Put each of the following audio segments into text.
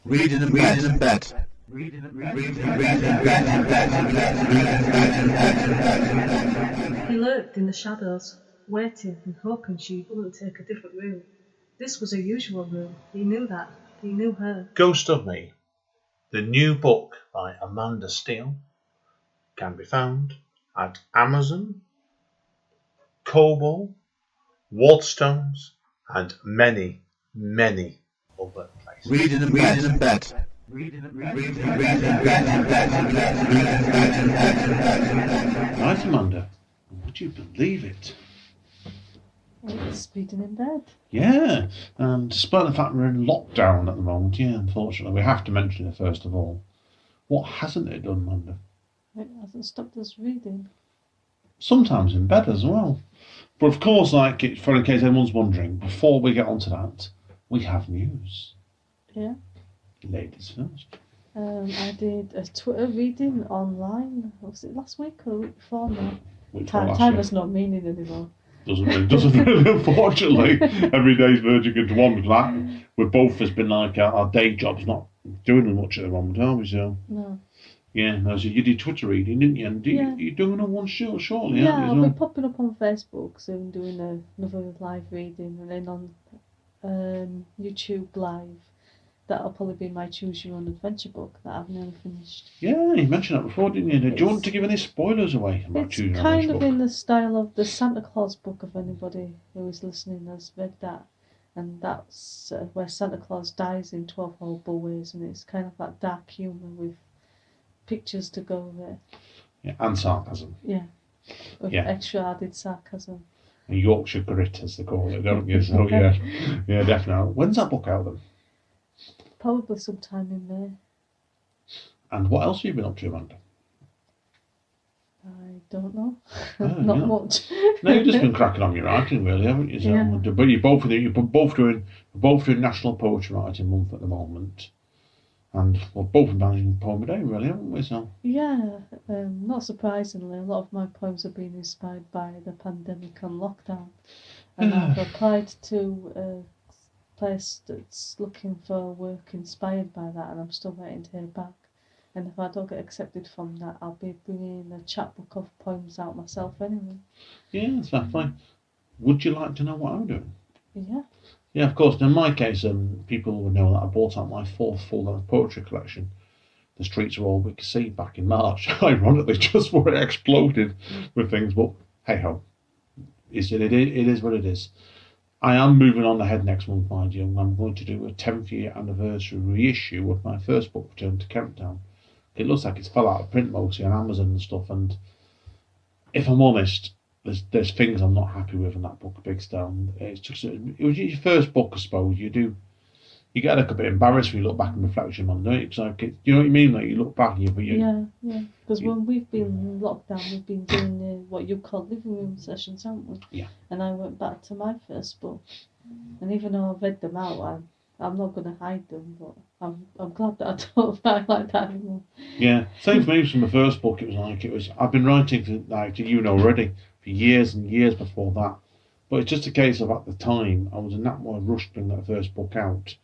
Reading in bed. He lurked in the shadows, waiting and hoping she wouldn't take a different route. This was her usual room. He knew that. He knew her. Ghost of Me, the new book by Amanda Steele, can be found at Amazon, Kobo, Waterstones, and many, many other places. Reading in bed. Right, Amanda. Would you believe it? It's reading in bed. Yeah, and despite the fact we're in lockdown at the moment, unfortunately, we have to mention it first of all. What hasn't it done, Amanda? It hasn't stopped us reading. Sometimes in bed as well. But of course, in case anyone's wondering, before we get onto that, we have news. Yeah. Ladies first. I did a Twitter reading online. Was it last week or the week before now? Time has no meaning anymore. Doesn't really, unfortunately. Every day's verging into one with that. We've both has been like our day job's not doing much at the moment, are we? So No. yeah, so you did Twitter reading, didn't you? And you're doing another one shortly, yeah, aren't you? I'll be popping up on Facebook soon, doing another live reading, and then on YouTube Live. That'll probably be my Choose Your Own Adventure book that I've nearly finished. Yeah, you mentioned that before, didn't you? Do you want to give any spoilers away about Choose Your Own Adventure book? It's kind of in the style of the Santa Claus book, if anybody who is listening has read that. And that's where Santa Claus dies in 12 horrible ways, and it's kind of that dark humour with pictures to go with it. Yeah, and sarcasm. Yeah, with extra added sarcasm. And Yorkshire grit, as they call it, don't you? So yeah, definitely. When's that book out then? Probably sometime in May. And what else have you been up to, Amanda? I don't know. Not much. No, you've just been cracking on your writing, really, haven't you? So, yeah. But you're both doing National Poetry Writing Month at the moment, and we're both managing Poem a Day, really, haven't we? So yeah, not surprisingly, a lot of my poems have been inspired by the pandemic and lockdown, and I've applied to a place that's looking for work inspired by that, and I'm still waiting to hear back. And if I don't get accepted from that, I'll be bringing a chapbook of poems out myself anyway. Yeah, that's fine. Would you like to know what I'm doing? Yeah. Yeah, of course. In my case, people would know that I bought out my 4th full-length poetry collection, The Streets Are All We Can See, back in March. Ironically, just before it exploded with things. But hey-ho. It is what it is. I am moving on ahead next month, mind you. I'm going to do a 10th year anniversary reissue of my first book, Return to Kemptown. It looks like it's fell out of print mostly on Amazon and stuff, and if I'm honest, there's things I'm not happy with in that book, Big Stone. It was your first book, I suppose. You get a bit embarrassed when you look back and reflection on it. It's like, you know what I mean? Like you look back, yeah. Because when we've been in lockdown, we've been doing what you call living room sessions, haven't we? Yeah. And I went back to my first book, and even though I've read them out, I'm not going to hide them, but I'm glad that I don't write like that anymore. Yeah, same for me from the first book. I've been writing already for years and years before that, but it's just a case of at the time I was in that more rush to bring that first book out.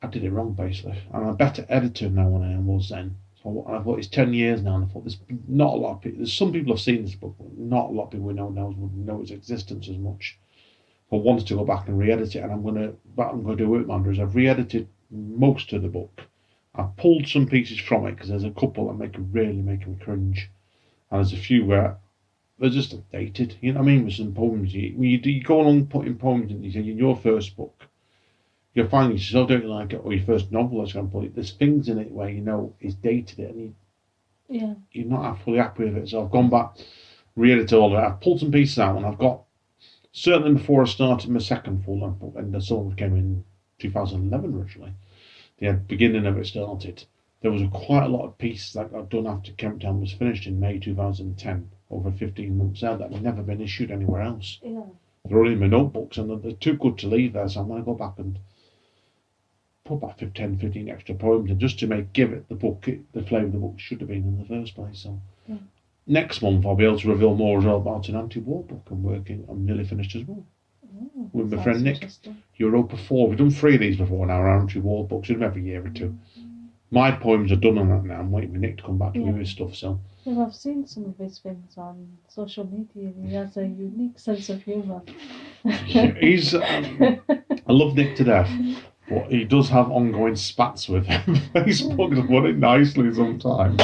I did it wrong basically, and I'm a better editor now than I was then. So I thought it's 10 years now, and I thought there's not a lot of people. There's some people have seen this book, but not a lot of people know its existence as much. I wanted to go back and re-edit it, and I'm going to do with Amanda is I've re-edited most of the book. I've pulled some pieces from it because there's a couple that really make me cringe, and there's a few where they're just dated. You know what I mean? With some poems, you go along putting poems in your first book, you'll find you still don't like it, or your first novel, for example. There's things in it where it's dated it, and you're not fully happy with it. So I've gone back, re-edited all of it. I've pulled some pieces out, and I've got. Certainly before I started my second full-length book, and the song came in 2011 originally, the beginning of it started, there was quite a lot of pieces that I'd done after Kemptown was finished in May 2010, over 15 months out, that had never been issued anywhere else. Yeah. They're all in my notebooks, and they're too good to leave there, so I'm going to go back and put back 10, 15 extra poems, and just to give it the flavour the book should have been in the first place. So. Yeah. Next month I'll be able to reveal more as well about an anti-war book I'm nearly finished as well. with my sounds friend Nick. interesting. Europa 4. We've done 3 of these before now, our Andrew Ward books. We do them every year or two. My poems are done on that now. I'm waiting for Nick to come back to me with his stuff. So Yeah, I've seen some of his things on social media. He has a unique sense of humour. he's. I love Nick to death, but he does have ongoing spats with him. Facebook has put it nicely sometimes.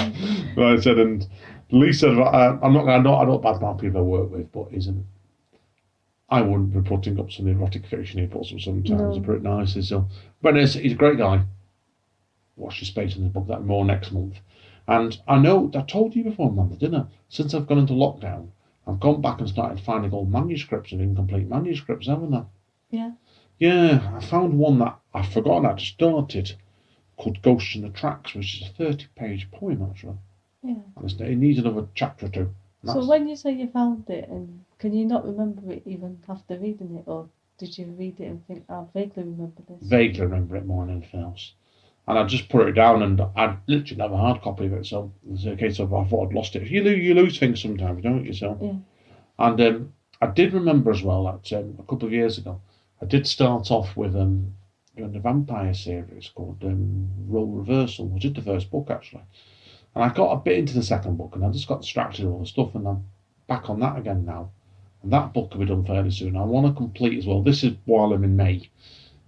Like I said, and Lee said, I'm not. I don't badmouth people I work with, but isn't. I wouldn't be putting up some erotic fiction he puts up sometimes. No. They're pretty nice. So, but he's a great guy. Watch your space in the book, that more next month. And I know, I told you before, Amanda, didn't I? Since I've gone into lockdown, I've gone back and started finding old manuscripts and incomplete manuscripts, haven't I? Yeah. Yeah, I found one that I've forgotten how to start it, called Ghosts in the Tracks, which is a 30-page poem, actually. Yeah. And it needs another chapter or two. So when you say you found it, and can you not remember it even after reading it, or did you read it and think, I vaguely remember this? Vaguely remember it more than anything else. And I just put it down, and I literally never had a hard copy of it, so it's a case of I thought I'd lost it. You lose things sometimes, don't you? So, yeah. And I did remember as well that a couple of years ago, I did start off with doing the vampire series called Role Reversal, which is the first book actually. And I got a bit into the second book, and I just got distracted with all the stuff, and I'm back on that again now. And that book will be done fairly soon. I want to complete as well. This is while I'm in May,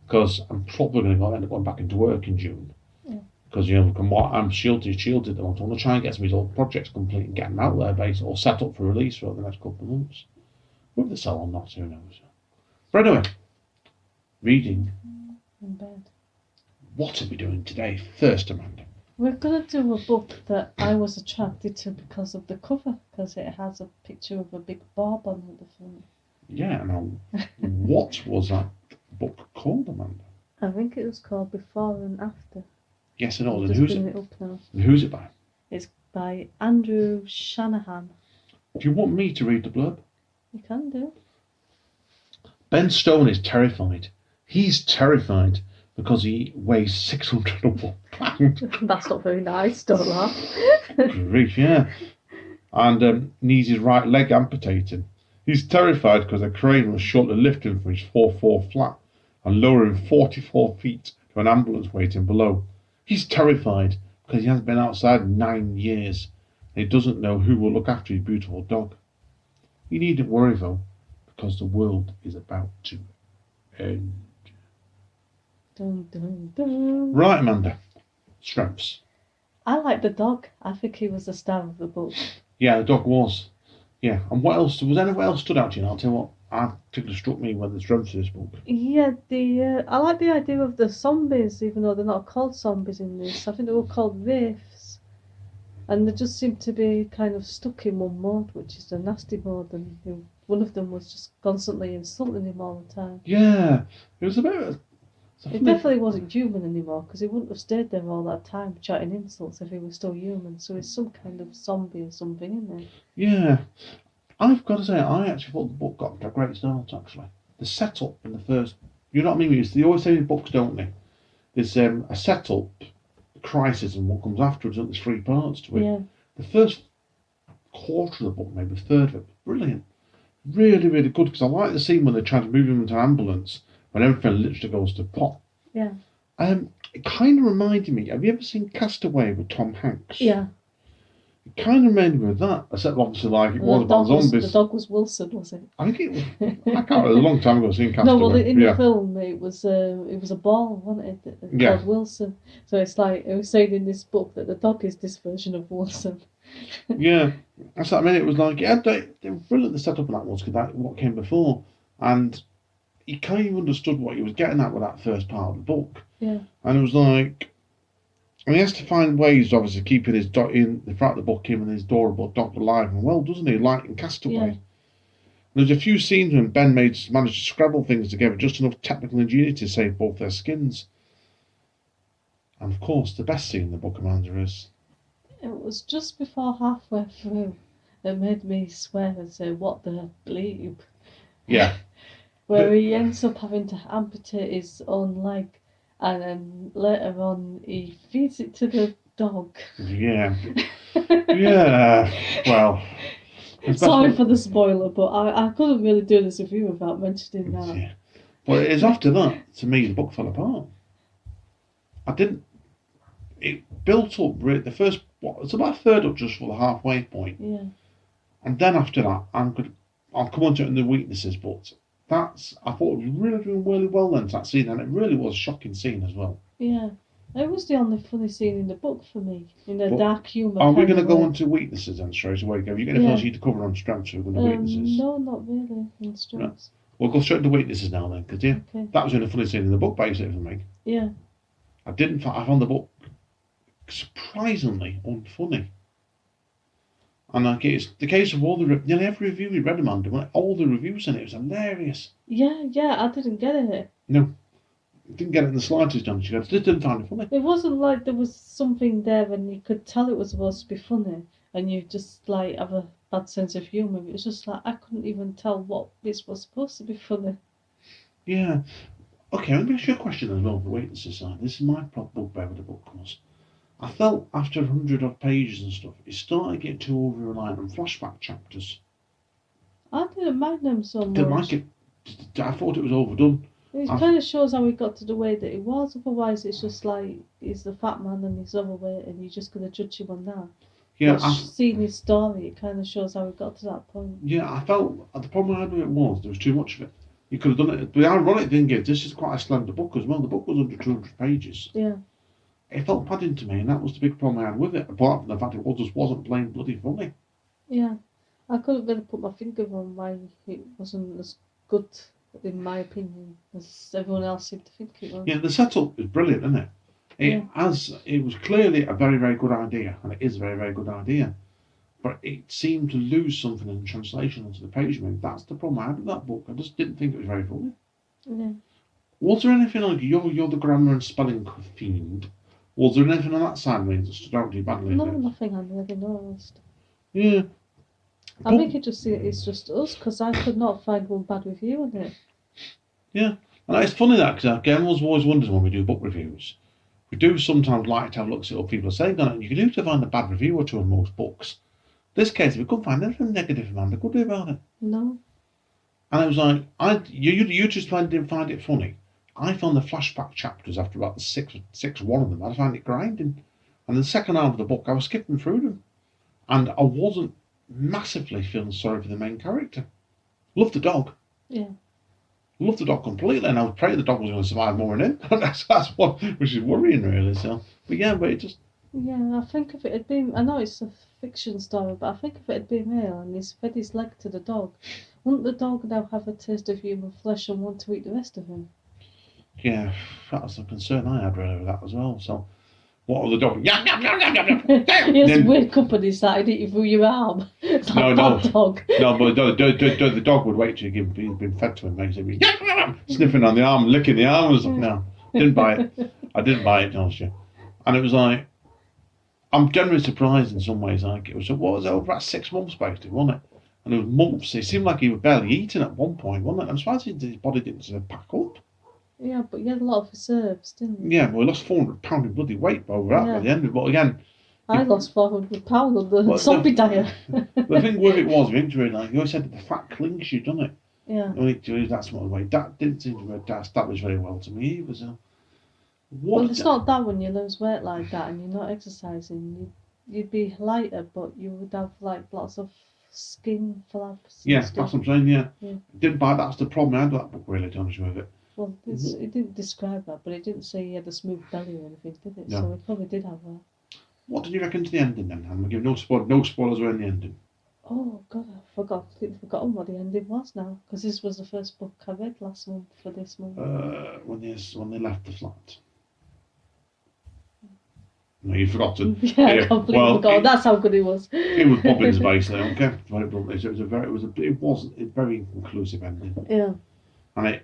because I'm probably going to end up going back into work in June. Yeah. Because I'm shielded at the moment. I want to try and get some of these old projects complete and get them out there, basically, or set up for release for the next couple of months. Whether they sell or not, who knows. But anyway, reading. In bed. What are we doing today first, Amanda? We're going to do a book that I was attracted to because of the cover, because it has a picture of a big barb on the front. Yeah, now, what was that book called, Amanda? I think it was called Before and After. Yes, it was. I'm And just who's bringing it? it up now. And who's it by? It's by Andrew Shanahan. Do you want me to read the blurb? You can do. Ben Stone is terrified. He's terrified because he weighs 601 pounds. That's not very nice, don't laugh. Grief, yeah. And needs his right leg amputated. He's terrified because a crane will shortly lift him from his 4-4 flat and lower him 44 feet to an ambulance waiting below. He's terrified because he hasn't been outside in 9 years and he doesn't know who will look after his beautiful dog. You needn't worry though, because the world is about to end. Dun, dun, dun. Right, Amanda. Strengths. I like the dog. I think he was the star of the book. Yeah, the dog was. Yeah, and what else? Was anyone else stood out to you? I'll tell you what, particularly struck me when the strengths of this book. Yeah, I like the idea of the zombies, even though they're not called zombies in this. I think they were called wraiths. And they just seemed to be kind of stuck in one mode, which is the nasty mode, and one of them was just constantly insulting him all the time. Yeah, it was a bit of It definitely wasn't human anymore, because he wouldn't have stayed there all that time chatting insults if he was still human. So he's some kind of zombie or something, isn't he? Yeah, I've got to say, I actually thought the book got a great start, actually. The setup in the first... You know what I mean? They always say in books, don't they? There's a setup, crisis, and what comes afterwards. There's 3 parts to it. Yeah. The first quarter of the book, maybe a third of it, was brilliant. Really, really good, because I like the scene when they're trying to move him into an ambulance, when everything literally goes to pot. Yeah. It kind of reminded me, have you ever seen Castaway with Tom Hanks? Yeah. It kind of reminded me of that, except obviously like it was about zombies. The dog was Wilson, was it? I think it was, I can't remember, a long time ago I've seen Castaway. No, well, in the film, it was a ball, wasn't it? Called Wilson. So it's like, it was saying in this book that the dog is this version of Wilson. Yeah, that's what I mean. It was like, yeah, they were brilliant, the setup of that was, because that what came before. And he kind of understood what he was getting at with that first part of the book. Yeah. And it was like, and he has to find ways, obviously, keeping his dog in the front of the book, him and his adorable dog alive and well, doesn't he? Like in Castaway. Yeah. And there's a few scenes when Ben managed to scrabble things together, just enough technical ingenuity to save both their skins. And of course, the best scene in the book, Amanda, is... It was just before halfway through that made me swear and say, what the bleep? Yeah. Where he ends up having to amputate his own leg, and then later on he feeds it to the dog. Yeah. Yeah. Well. Sorry for the spoiler, but I couldn't really do this review without mentioning that. Yeah. But it is after that, to me, the book fell apart. It built up, the first, it's about a third up just for the halfway point. Yeah. And then after that, I'll come on to it in the weaknesses, but I thought it was really doing really well then, that scene, and it really was a shocking scene as well. Yeah. It was the only funny scene in the book for me, in a But dark humour. Are we going to go way. on to weaknesses then straight away? Have you got anything else you need to cover on strengths? So we're going to weaknesses. No, not really. In strengths. We'll go straight to weaknesses now then, because Okay. that was the only funny scene in the book, basically, for me. Yeah. I found the book surprisingly unfunny. And like it's the case of nearly every review we read, Amanda, all the reviews in it was hilarious. Yeah, I didn't get it. No, didn't get it in the slightest, don't you? I just didn't find it funny. It wasn't like there was something there and you could tell it was supposed to be funny and you just like have a bad sense of humour. It was just like I couldn't even tell what this was supposed to be funny. Yeah. Okay, let me ask you a question as well for weaknesses side. This is my bugbear with the book was. I felt after 100 odd pages and stuff, it started getting too over-reliant on flashback chapters. I didn't mind them so much. Didn't like it. I thought it was overdone. It kind of shows how he got to the way that he was. Otherwise, it's just like he's the fat man and he's overweight, and you're just going to judge him on that. Yeah, but seeing his story, it kind of shows how he got to that point. Yeah, I felt the problem I had with it was there was too much of it. You could have done it. The ironic thing is, this is quite a slender book as well. The book was under 200 pages. Yeah. It felt padding to me, and that was the big problem I had with it. Apart from the fact it just wasn't plain bloody funny. Yeah, I couldn't really put my finger on why it wasn't as good, in my opinion, as everyone else seemed to think it was. Yeah, the setup is brilliant, isn't it? It was clearly a very, very good idea, and it is a very, very good idea. But it seemed to lose something in translation onto the page. I mean, that's the problem I had with that book. I just didn't think it was very funny. Yeah. Was there anything like you're the grammar and spelling fiend? Was there anything on that side of me that stood out to you badly? No, nothing I really noticed. Yeah. I think it's just us, because I could not find one bad review on it. Yeah. And it's funny that, because again, I always wonders when we do book reviews. We do sometimes like to have looks at what people are saying on it, and you can usually find a bad review or two on most books. In this case, we couldn't find anything negative, Amanda, could we, about it? No. And it was like, you just didn't find it funny. I found the flashback chapters after about the six one of them. I found it grinding. And the second half of the book, I was skipping through them. And I wasn't massively feeling sorry for the main character. Loved the dog. Yeah. Loved the dog completely. And I was praying the dog was going to survive more than him. that's what, which is worrying, really. So, but it just... Yeah, I think if it had been... I know it's a fiction story, but I think if it had been real and he's fed his leg to the dog, wouldn't the dog now have a taste of human flesh and want to eat the rest of him? Yeah, that was the concern I had really with that as well. So, what was the dog? Yum, yum, yum, yum, yum, yum. He has to wake up and decide eat you through your arm. It's like that dog. No, but the dog would wait till he'd been fed to him, basically. Yum, yum, yum, sniffing on the arm, licking the arm. I was like, no, didn't buy it. I didn't buy it, honestly. And it was like, I'm generally surprised in some ways. Like it was, what was it, over about 6 months basically, wasn't it? And it was months. It seemed like he was barely eating at one point, wasn't it? I'm surprised his body didn't sort of pack up. Yeah, but he had a lot of reserves, didn't he? Yeah, well, he lost 400 pounds in bloody weight over that by the end of it. But again, I lost 400 pounds on the zombie diet. The thing with it was, like you always said, the fat clings you, doesn't it? Yeah. You need to lose that sort of weight. That didn't seem to be established very well to me. It was well, it's not that when you lose weight like that and you're not exercising, you'd be lighter, but you would have like lots of skin flaps. Yeah, that's what I'm saying. Yeah. Didn't buy that's the problem I had with that book, really, to be honest with it. Well, it didn't describe that, but it didn't say he had a smooth belly or anything, did it? No. So it probably did have that. What did you reckon to the ending then? I'm gonna give no spoilers around the ending. Oh God, I completely forgotten what the ending was now, because this was the first book I read last month for this month. When they left the flat. No, you forgot to. Yeah, I completely forgot. That's how good it was. It was Bobbins basically. Okay, it wasn't a very inconclusive ending. Yeah. And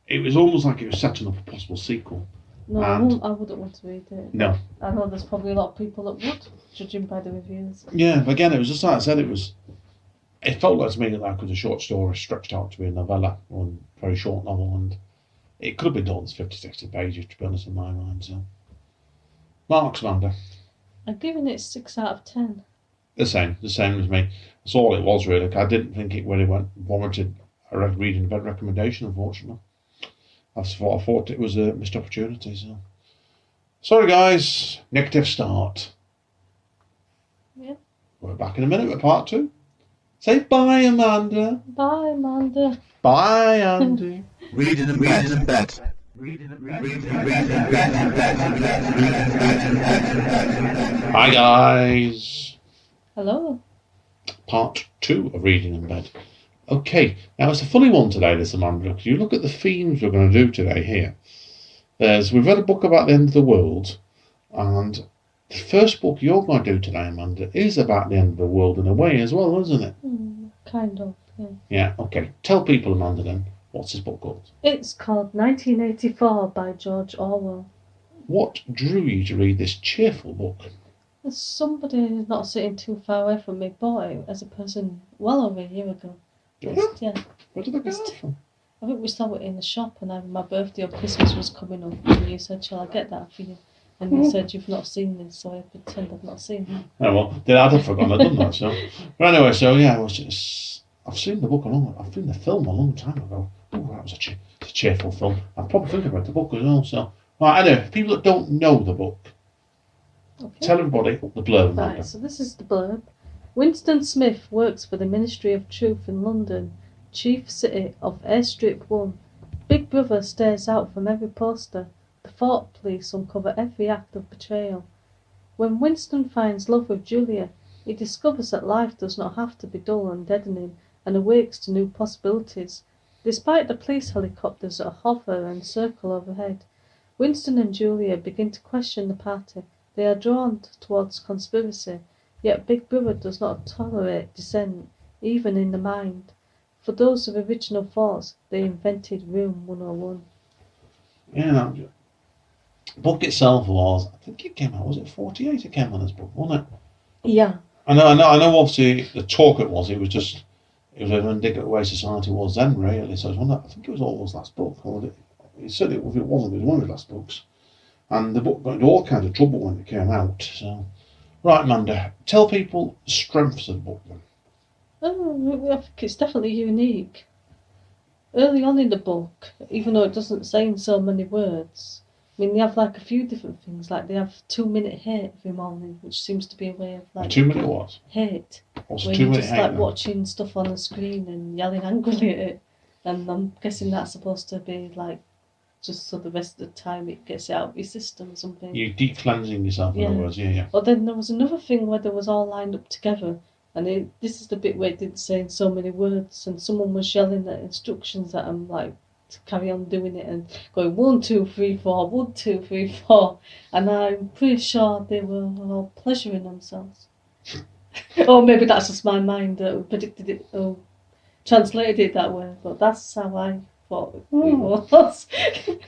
it was almost like it was setting up a possible sequel. No, I wouldn't want to read it. No. I know there's probably a lot of people that would, judging by the reviews. Yeah, but again, it was just like I said, it felt like to me like it was a short story stretched out to be a novella, or a very short novel, and it could have been done as 50, 60 pages, to be honest, in my mind. So, Marks, Amanda. I'm giving it 6 out of 10. The same as me. That's all it was, really. I didn't think it really warranted a reading bed recommendation, unfortunately. I thought it was a missed opportunity. So sorry, guys. Negative start. Yeah. We're back in a minute with part 2. Say bye, Amanda. Bye, Amanda. Bye, Andy. Reading in bed. Hi, guys. Hello. Part 2 of Reading in Bed. Okay, now it's a funny one today, this, Amanda, because you look at the themes we're going to do today here. We've read a book about the end of the world, and the first book you're going to do today, Amanda, is about the end of the world in a way as well, isn't it? Kind of, yeah. Yeah, okay. Tell people, Amanda, then, what's this book called? It's called 1984 by George Orwell. What drew you to read this cheerful book? There's somebody who's not sitting too far away from me bought it as a person well over a year ago. Yeah? Yeah. Where did I get that from? I think we saw it in the shop, and my birthday or Christmas was coming up, and you said, "Shall I get that for you?" And you said you've not seen this, so I pretend I've not seen it. Oh, well, I'd have forgotten I'd done that, so. But anyway, so yeah, I've seen the book I've seen the film a long time ago. Oh, that was a cheerful film. I'm probably thinking about the book as well, so. Right, anyway, people that don't know the book, Okay. tell everybody the blurb. Right, so this is the blurb. Winston Smith works for the Ministry of Truth in London, chief city of Airstrip 1. Big Brother stares out from every poster. The Fort Police uncover every act of betrayal. When Winston finds love with Julia, he discovers that life does not have to be dull and deadening, and awakes to new possibilities. Despite the police helicopters that hover and circle overhead, Winston and Julia begin to question the party. They are drawn towards conspiracy, yet Big Brother does not tolerate dissent, even in the mind. For those with original thoughts, they invented Room 101. Yeah, no, the book itself was, I think it came out, was it 48 it came on this book, wasn't it? Yeah. I know, obviously, the talk it was an indicative way society was then, really. So I think it was Orwell's last book, or it said if it wasn't, it was one of his last books. And the book got into all kinds of trouble when it came out. So, right, Amanda, tell people the strengths of the book then. I think it's definitely unique. Early on in the book, even though it doesn't say in so many words, I mean, they have like a few different things. Like they have 2-minute hate every morning, which seems to be a way of like. A 2-minute what? Hate. What's where a 2-minute you're just hate? like Then? watching stuff on the screen and yelling angrily at it. And I'm guessing that's supposed to be like just so the rest of the time it gets it out of your system or something. You deep cleansing yourself, in other words, yeah. But then there was another thing where they was all lined up together, and this is the bit where it didn't say in so many words, and someone was yelling at instructions at them, like to carry on doing it and going 1, 2, 3, 4, 1, 2, 3, 4, and I'm pretty sure they were all pleasuring themselves. Or maybe that's just my mind that predicted it or translated it that way, but that's how I thought it was.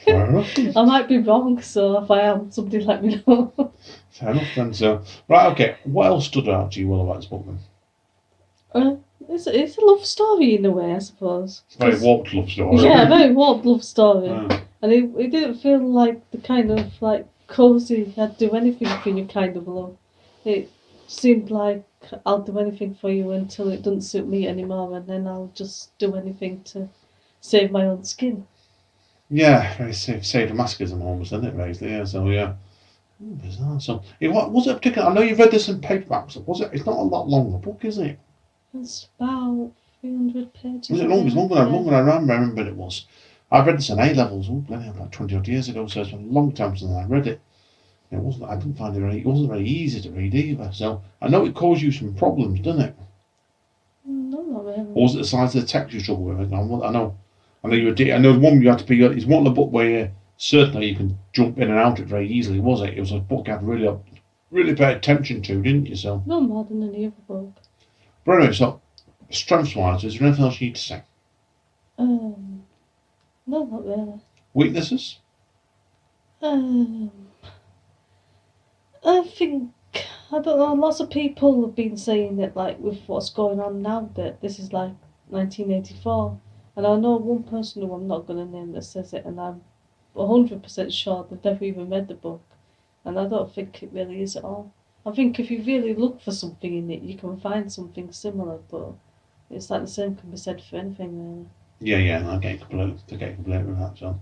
Fair enough. I might be wrong, so if I am, somebody let me know. Fair enough then. So, right, okay. What else stood out to you well about this book then? It's a love story in a way, I suppose. Very warped love story. Yeah, very warped love story. Yeah. And it didn't feel like the kind of like cosy, I'd do anything for you kind of love. It seemed like I'll do anything for you until it doesn't suit me anymore, and then I'll just do anything to save my own skin. Yeah, very sadomasochism almost, isn't it, basically? Yeah, so yeah. Bizarre. So, was it a particular? I know you've read this in paperbacks. Was it? It's not a lot long a book, is it? It's about 300 pages. Was it long? It's longer than I remember it was. I read this in A levels. Oh, bloody hell, about 20 odd years ago. So it's been a long time since I read it. It wasn't. I didn't find it wasn't very easy to read either. So I know it caused you some problems, didn't it? No, not really. Or was it the size of the text you struggled with? I know you were. I know one you had to be. It's one of the book where certainly you can jump in and out of it very easily. Was it? It was a book you had to really pay attention to, didn't you? So No more than any other book. But anyway, so strengths-wise, is there anything else you need to say? No, not really. Weaknesses? I think, I don't know, lots of people have been saying that, like, with what's going on now, that this is like 1984. And I know one person who I'm not going to name that says it, and I'm 100% sure they've never even read the book. And I don't think it really is at all. I think if you really look for something in it, you can find something similar, but it's like the same can be said for anything, really. Yeah, I get completely with that. So,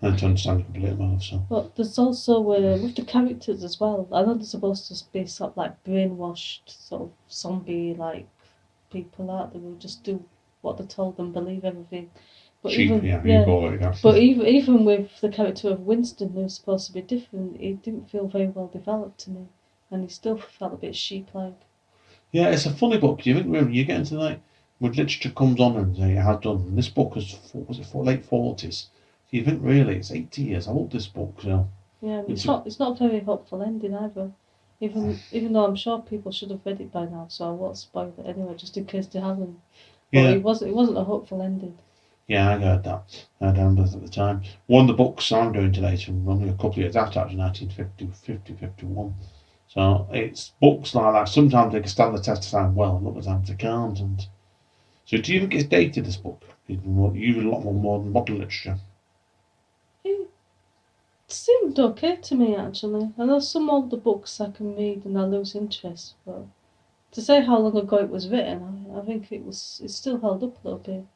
And to understand it completely more. So But there's also with the characters as well. I know they're supposed to be sort of like brainwashed, sort of zombie like people out there who just do what they're told and believe everything. But cheap, even you call it. Yeah. but even with the character of Winston, who's supposed to be different, he didn't feel very well developed to me, and he still felt a bit sheep-like. Yeah, it's a funny book. You think when you get into like when literature comes on and it has done. And this book was it for late 40s. You think really it's 80 years old. This book, so Yeah, it's not a very hopeful ending either. Even though I'm sure people should have read it by now, so I won't spoil it anyway, just in case they haven't. But yeah, it wasn't a hopeful ending. yeah, I heard that. I remember at the time. One of the books I'm doing today is from only a couple of years after, actually 1950, 51. So it's books like that. Sometimes they can stand the test of time well, and other times they can't. And so, do you think it's dated? This book? Even a lot more modern literature. It seemed okay to me, actually. I know some older books I can read and I lose interest, but to say how long ago it was written, I think it still held up a little bit.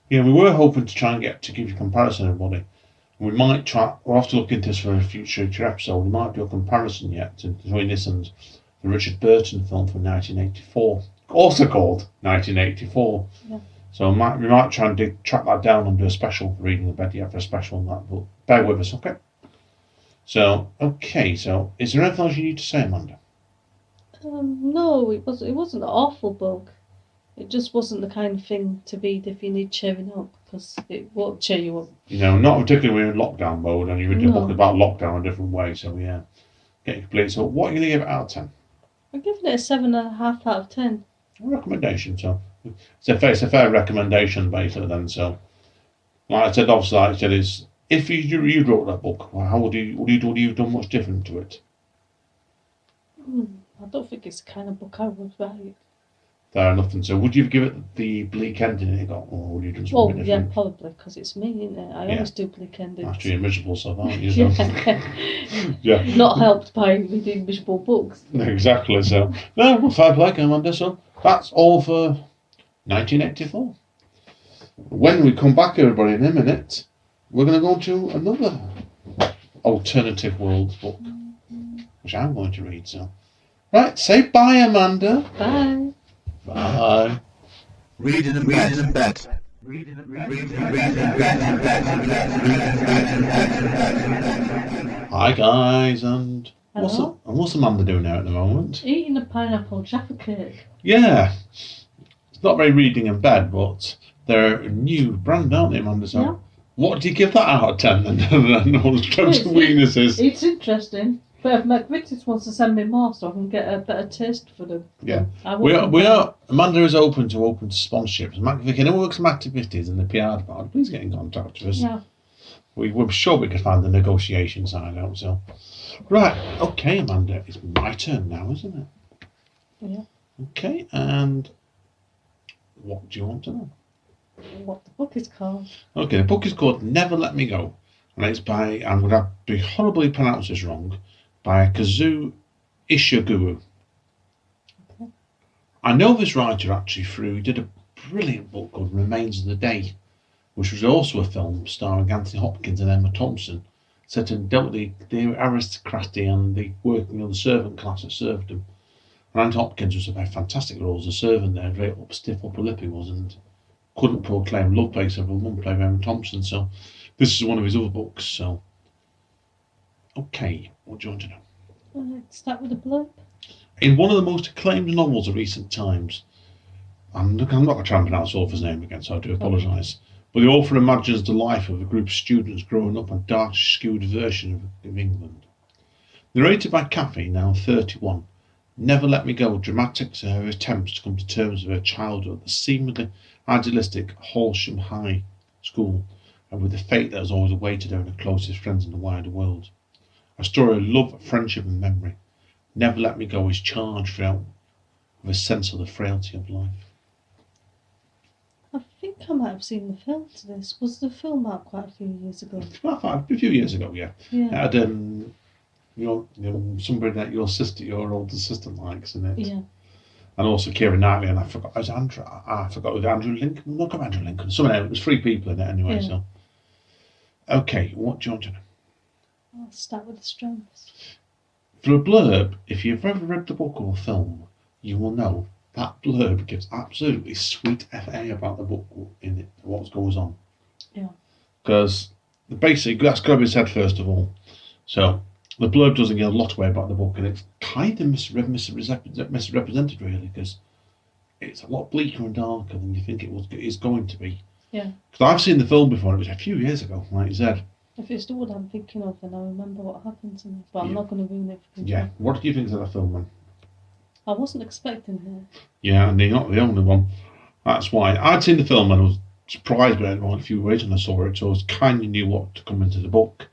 Yeah, we were hoping to try and get to give you a comparison, everybody. We might try. We'll have to look into this for a future episode. We might do a comparison yet between this and the Richard Burton film from 1984, also called 1984. Yeah. So we might try and track that down and do a special reading of bed yet for a special on that. But bear with us, okay? So so is there anything else you need to say, Amanda? No, it wasn't an awful book. It just wasn't the kind of thing to read if you need cheering up, because it won't cheer you up. Not particularly when you're in lockdown mode and you're reading a No. book about lockdown a different way. So yeah, get you complete. So what are you going to give it out of 10? I'm giving it a 7.5 out of 10. A recommendation. So it's a fair recommendation basically then. So like I said, obviously, is if you wrote that book, how would you done much different to it? I don't think it's the kind of book I would write. Fair enough. And so would you give it the bleak ending it got, or would you do something Well, different? yeah, probably, because it's me, isn't it? I always do bleak endings. Actually, you're miserable stuff, aren't you? So. Yeah. Not helped by reading miserable books. Exactly. So no, well, fair play, Amanda. So that's all for 1984. When we come back, everybody, in a minute, we're going to go to another alternative world book, which I'm going to read. So, right, say bye, Amanda. Bye. Bye. Reading in bed. Hi, guys, and Hello. what's Amanda doing now at the moment? Eating a pineapple jaffa cake. Yeah, it's not very reading in bed, but they're a new brand, aren't they, Amanda? So, Yeah. what do you give that out of 10 then? All the strengths and weaknesses. It's interesting. But if McVitie's wants to send me more so I can get a better taste for them. Yeah. I We won't are. Amanda is open to sponsorships. Vicky, anyone works from activities in the PR department, please get in contact with us. Yeah. We're sure we could find the negotiation side out. So, right, okay, Amanda, it's my turn now, isn't it? Yeah. Okay, and what do you want to know? What the book is called. Okay, the book is called Never Let Me Go, and it's by, I'm going to be horribly pronounce this wrong, by Kazun Ishigiro. Okay. I know this writer actually he did a brilliant book called Remains of the Day, which was also a film starring Anthony Hopkins and Emma Thompson, set in dealt with the aristocracy and the working of the servant class that served him. And Anthony Hopkins was a very fantastic role as a servant there, very stiff upper lip he was, and couldn't proclaim love place of a woman played by Emma Thompson. So this is one of his other books. So, okay, what do you want to know? Let's start with the blurb. In one of the most acclaimed novels of recent times, I'm not going to try and pronounce the author's name again, so I do apologise. But the author imagines the life of a group of students growing up on a dark, skewed version of England. Narrated by Kathy, now 31, Never Let Me Go dramatics her attempts to come to terms with her childhood at the seemingly idealistic Holsham High School, and with the fate that has always awaited her and her closest friends in the wider world. A story of love, friendship and memory. Never Let Me Go is charged throughout with a sense of the frailty of life. I think I might have seen the film to this. Was the film out quite a few years ago? A few years ago, yeah. Yeah. It had somebody that your older sister likes in it. Yeah. And also Keira Knightley, and I forgot who Andrew Lincoln. Not Andrew Lincoln. Someone else. It was 3 people in it anyway. Yeah. So, Okay, what do you want to know? I'll start with the strengths. For a blurb, if you've ever read the book or film, you will know that blurb gives absolutely sweet FA about the book in it, what goes on. Yeah. Because basically, that's got to be said first of all. So, the blurb doesn't give a lot away about the book, and it's kind of misrepresented, really, because it's a lot bleaker and darker than you think it's going to be. Yeah. Because I've seen the film before, it was a few years ago, like you said. If it's the one I'm thinking of, then I remember what happened to me, but I'm not going to ruin it for people. Yeah. What did you think of that film, then? I wasn't expecting her. Yeah, and you're not the only one. That's why. I'd seen the film and I was surprised by it a few ways when I saw it, so I kind of knew what to come into the book.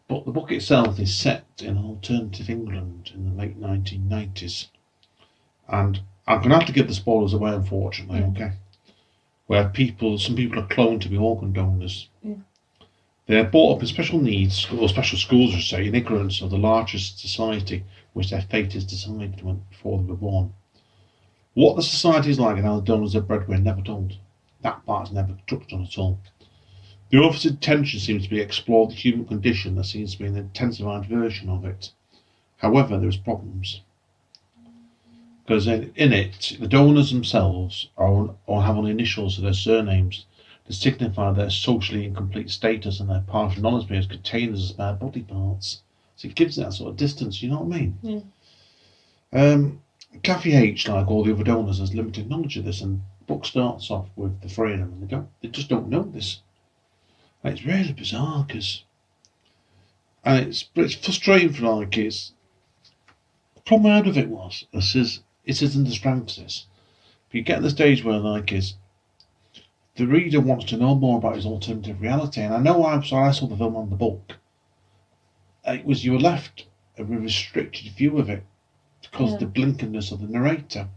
But the book itself is set in alternative England in the late 1990s. And I'm going to have to give the spoilers away, unfortunately, okay? Where some people are cloned to be organ donors. Yeah. They're brought up in special needs, or special schools, I should say, in ignorance of the largest society which their fate is decided before they were born. What the society is like and how the donors are bred, we're never told. That part's never touched on at all. The author's intention seems to be to explore the human condition. There seems to be an intensified version of it. However, there's problems. Because in it, the donors themselves are have on the initials of their surnames to signify their socially incomplete status and their partial knowledge as containers of spare body parts. So it gives it that sort of distance, you know what I mean? Yeah. Kathy H, like all the other donors, has limited knowledge of this, and the book starts off with the three of them, and they just don't know this. And it's really bizarre, it's frustrating for the problem I had with it was, it isn't the strengths. But you get to the stage where the reader wants to know more about his alternative reality, and I know I saw the film on the book. You were left with a restricted view of it because of the blinkerness of the narrator.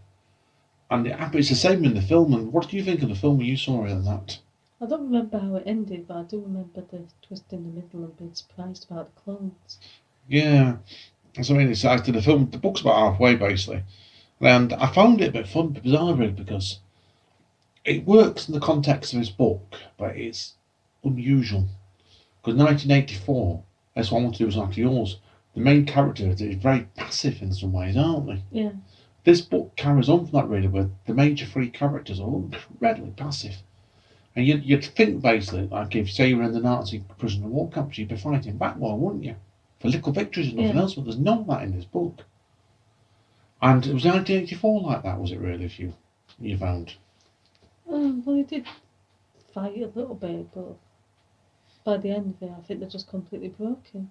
And it's the same in the film. And what do you think of the film when you saw it and that? I don't remember how it ended, but I do remember the twist in the middle and being surprised about the clones. Yeah. That's what I mean. The book's about halfway, basically. And I found it a bit fun, bizarre, really, because it works in the context of his book, but it's unusual. Because 1984, that's what I want to do is like yours. The main character is very passive in some ways, aren't they? Yeah. This book carries on from that, really, where the major three characters are incredibly passive. And you'd think, basically, like if, say, you were in the Nazi prisoner of war camps, you'd be fighting back more, wouldn't you? For little victories and nothing else, but there's none of that in this book. And it was 1984 like that, was it really, if you found? Well, he did fight a little bit, but by the end of it, I think they're just completely broken.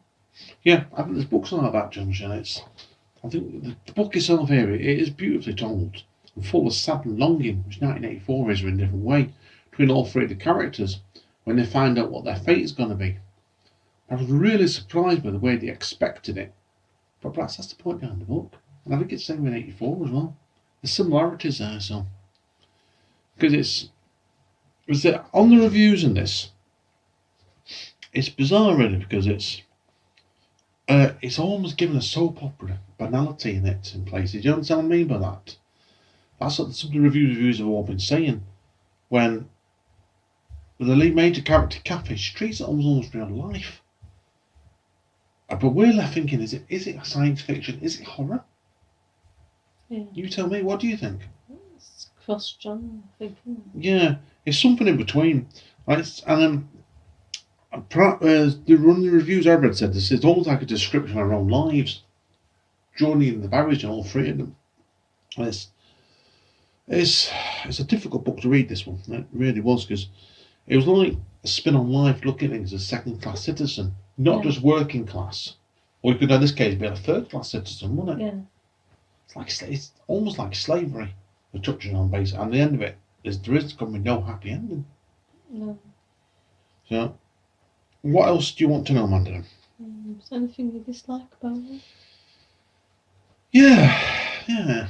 Yeah, I think there's books like that, Junction. I think the book itself here, it is beautifully told and full of sad and longing, which 1984 is in a different way, between all three of the characters when they find out what their fate is going to be. I was really surprised by the way they expected it, but perhaps that's the point behind the book. And I think it's the same with 84 as well. There's similarities there, so. Because on the reviews in this, it's bizarre really, because it's almost given a soap opera banality in it in places. Do you understand what I mean by that? That's what some of the reviews have all been saying. When the lead major character, Kathy, she treats it almost real life. But we're left thinking, is it a science fiction? Is it horror? Yeah. You tell me, what do you think? It's cross-genre, I think, isn't it? Yeah, it's something in between. The reviews I've read said this is almost like a description of our own lives, journeying the barriers in all three of them. And it's a difficult book to read, this one. It really was, because it was like a spin on life, looking at things as a second-class citizen, not just working class. Or you could, in this case, be a third-class citizen, wouldn't it? Yeah. It's almost like slavery we're touching on, basically. And the end of it is there is going to be no happy ending. No. So, what else do you want to know, Amanda? Is there anything you dislike about it? Yeah,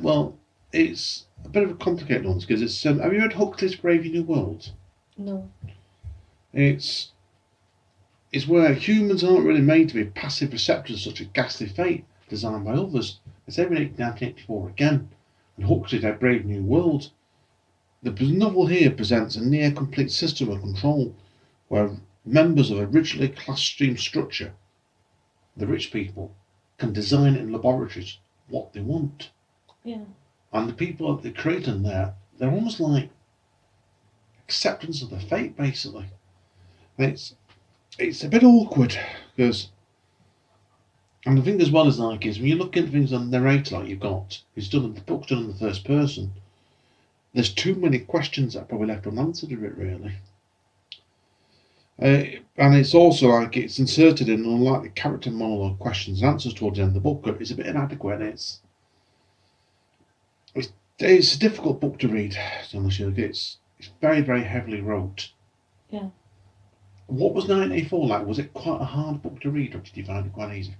well, it's a bit of a complicated one, because it's, have you read Huxley's Brave New World? No. It's where humans aren't really made to be passive receptors of such a ghastly fate designed by others. It's every 1984 again, and Huxley's A Brave New World. The novel here presents a near complete system of control, where members of a rigidly class-stream structure, the rich people, can design in laboratories what they want. Yeah. And the people that they're creating there, they're almost like acceptance of their fate, basically. And it's a bit awkward, because, and the thing as well is when you look at things on the narrator like you've got, who's done the book's done in the first person, there's too many questions that are probably left unanswered of it, really. And it's also like it's inserted in unlikely character monologue questions and answers towards the end of the book. It's a bit inadequate, and it's a difficult book to read. It's very, very heavily wrote. Yeah. What was 1984 like? Was it quite a hard book to read, or did you find it quite easy?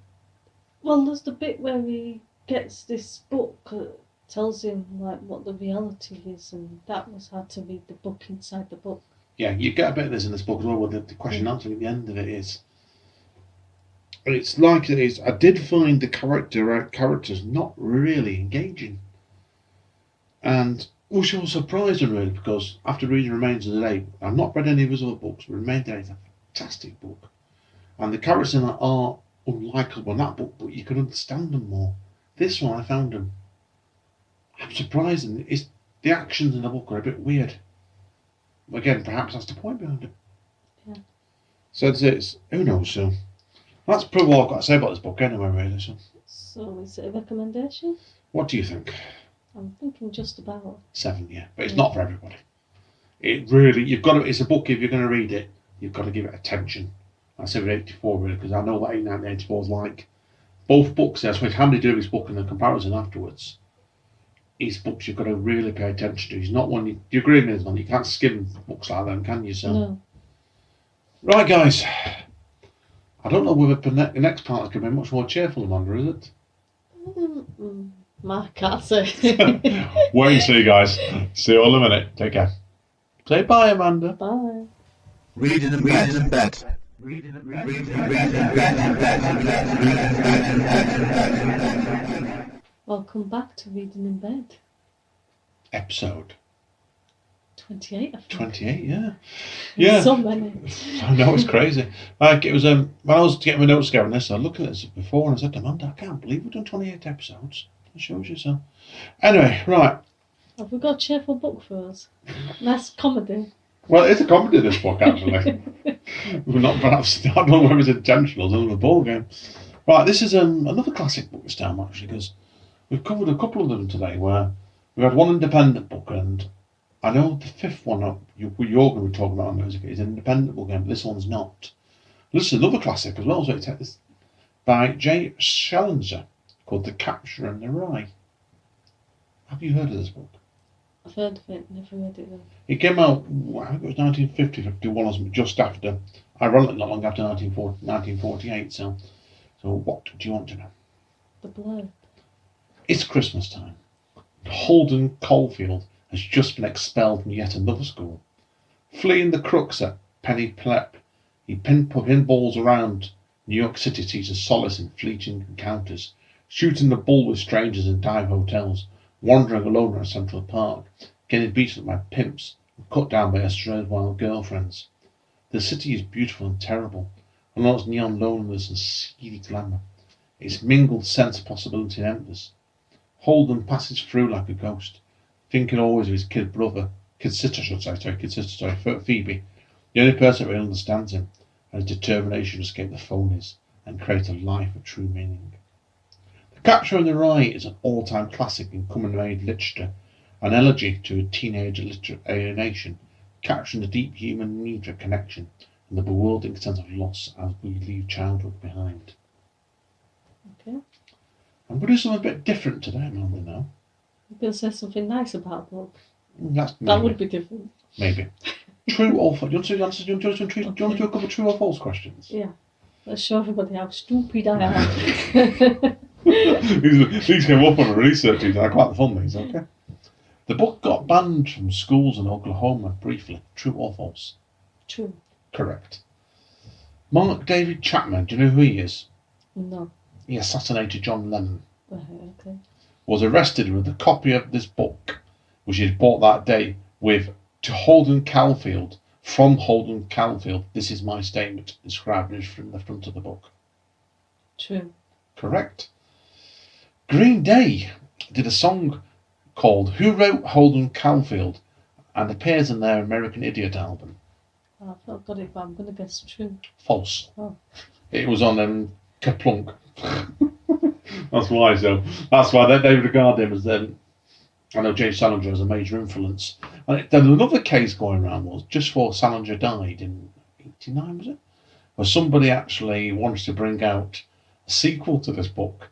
Well, there's the bit where he gets this book that tells him like what the reality is, and that was hard to read the book inside the book. Yeah, you get a bit of this in this book as well, where the question answer at the end of it is. It's like it is. I did find the characters not really engaging, and which was surprising really, because after reading Remains of the Day, I've not read any of his other books, but Remains of the Day is a fantastic book, and the characters in it are unlikable in that book, but you can understand them more. This one I found them. I'm surprised. It's the actions in the book are a bit weird. Again, perhaps that's the point behind it. Yeah. So it's who knows. So that's probably all I've got to say about this book anyway, really. So is it a recommendation? What do you think? I'm thinking just about 7, yeah, but it's not for everybody. It really, you've got to. It's a book. If you're going to read it, you've got to give it attention. I say with 84 really, because I know what 1984 is like. Both books. That's why Hamdi do his book and the comparison afterwards. His books you've got to really pay attention to. He's not one you agree with me, man. You can't skim books like them, can you? So, no. Right, guys. I don't know whether the next part is going to be much more cheerful, Amanda, is it? I can't say. Wait and see, guys. See you all in a minute. Take care. Say bye, Amanda. Bye. Reading in bed. Welcome back to Reading in Bed. Episode 28, I think. 28, yeah. Yeah. So many. I know, it's crazy. Like, it was, when I was getting my notes together on this, I looked at this before and I said to Amanda, I can't believe we've done 28 episodes. It shows you so. Anyway, right. Have we got a cheerful book for us? Nice comedy. Well, it's a comedy, this book, actually. We're not perhaps, I don't know whether it's intentional, it's another ball game. Right, this is another classic book this time, actually, because we've covered a couple of them today where we've had one independent book, and I know the fifth one you're going to be talking about on music is an independent book game, but this one's not. This is another classic as well, so it's by J. Salinger, called The Capture and the Rye. Have you heard of this book? I've heard of it, never read it though. It came out, I think it was 1950, 51 or something, just after, ironically not long after 1948, so what do you want to know? The blurb. It's Christmas time. Holden Caulfield has just been expelled from yet another school. Fleeing the crooks at Penny Plep, he pinballs around New York City, teaches solace in fleeting encounters, shooting the bull with strangers in dive hotels, wandering alone around Central Park, getting beaten up by pimps, and cut down by erstwhile girlfriends. The city is beautiful and terrible, and all its neon loneliness and seedy glamour, its mingled sense of possibility and emptiness. Holden passes through like a ghost, thinking always of his kid sister, Phoebe, the only person that really understands him, and his determination to escape the phonies and create a life of true meaning. The Capture and the Rye is an all-time classic in coming-of-age literature, an elegy to a teenage alienation, capturing the deep human need for connection and the bewildering sense of loss as we leave childhood behind. Okay. I'm going to do something a bit different today, Amanda, now. You're going to say something nice about the book. That would be different. Maybe. True or false? Do you want to do a couple of true or false questions? Yeah. Let's show everybody how stupid I am. These came up on a research team. They're quite fun, these, okay? The book got banned from schools in Oklahoma briefly. True or false? True. Correct. Mark David Chapman, do you know who he is? No. He assassinated John Lennon. Okay. Was arrested with a copy of this book, which he had bought that day, with to Holden Caulfield From Holden Caulfield, this is my statement, inscribed in the front of the book. True. Correct. Green Day did a song called Who Wrote Holden Caulfield and appears in their American Idiot album. I've not got it, but I'm going to guess true. False. Oh. It was on Kaplunk. That's why. So that's why they regard him as I know James Salinger as a major influence. And then another case going around was just before Salinger died in '89, was it? Where somebody actually wanted to bring out a sequel to this book